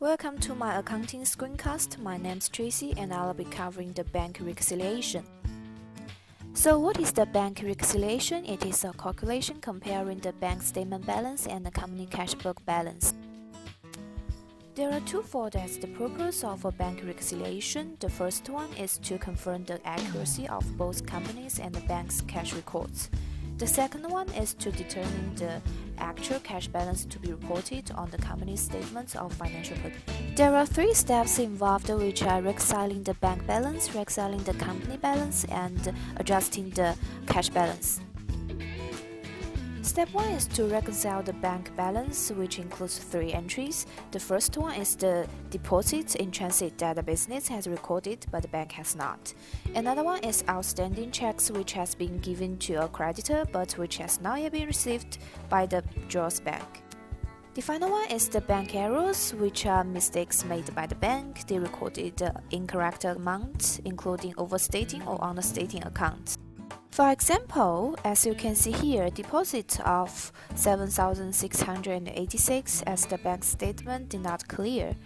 Welcome to my accounting screencast. My name's Tracy and I'll be covering the bank reconciliation. So what is the bank reconciliation? It is a calculation comparing the bank statement balance and the company cash book balance. There are twofold as the purpose of a bank reconciliation. The first one is to confirm the accuracy of both companies and the bank's cash records. The second one is to determine the actual cash balance to be reported on the company's statements of financial position. There are three steps involved, which are reconciling the bank balance, reconciling the company balance, and adjusting the cash balance. Step 1 is to reconcile the bank balance, which includes three entries. The first one is the deposits in transit that the business has recorded but the bank has not. Another one is outstanding checks which has been given to a creditor but which has not yet been received by the draws bank. The final one is the bank errors, which are mistakes made by the bank. They recorded the incorrect amount, including overstating or understating accounts. For example, as you can see here, deposit of 7,686 as the bank statement did not clear,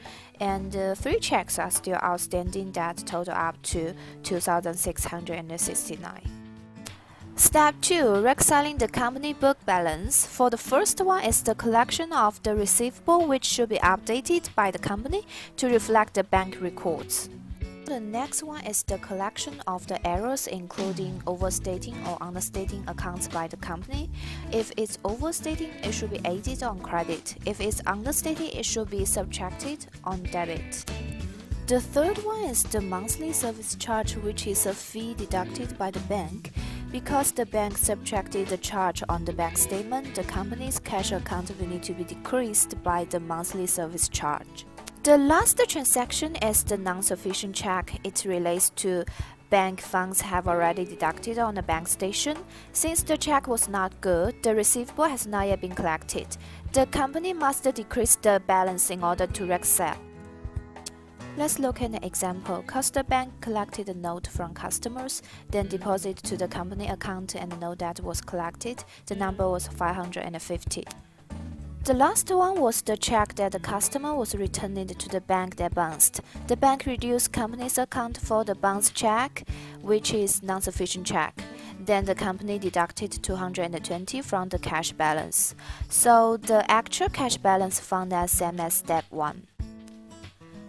and three checks are still outstanding that total up to 2,669. Step 2. Reconciling the company book balance. For the first one is the collection of the receivable, which should be updated by the company to reflect the bank records. The next one is the collection of the errors, including overstating or understating accounts by the company. If it's overstating, it should be added on credit. If it's understating, it should be subtracted on debit. The third one is the monthly service charge, which is a fee deducted by the bank. Because the bank subtracted the charge on the bank statement, the company's cash account will need to be decreased by the monthly service charge. The last transaction is the non-sufficient check. It relates to bank funds have already deducted on the bank station. Since the check was not good, the receivable has not yet been collected. The company must decrease the balance in order to reconcile. Let's look at an example. Customer Bank collected a note from customers, then deposited to the company account, and the note that was collected, the number was 550. The last one was the check that the customer was returning to the bank that bounced. The bank reduced company's account for the bounced check, which is non-sufficient check. Then the company deducted 220 from the cash balance. So the actual cash balance found as same as step 1.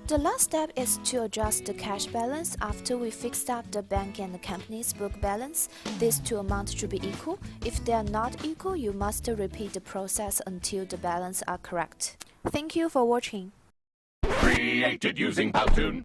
The last step is to adjust the cash balance. After we fixed up the bank and the company's book balance, these two amounts should be equal. If they are not equal, you must repeat the process until the balance are correct. Thank you for watching. Created using Powtoon.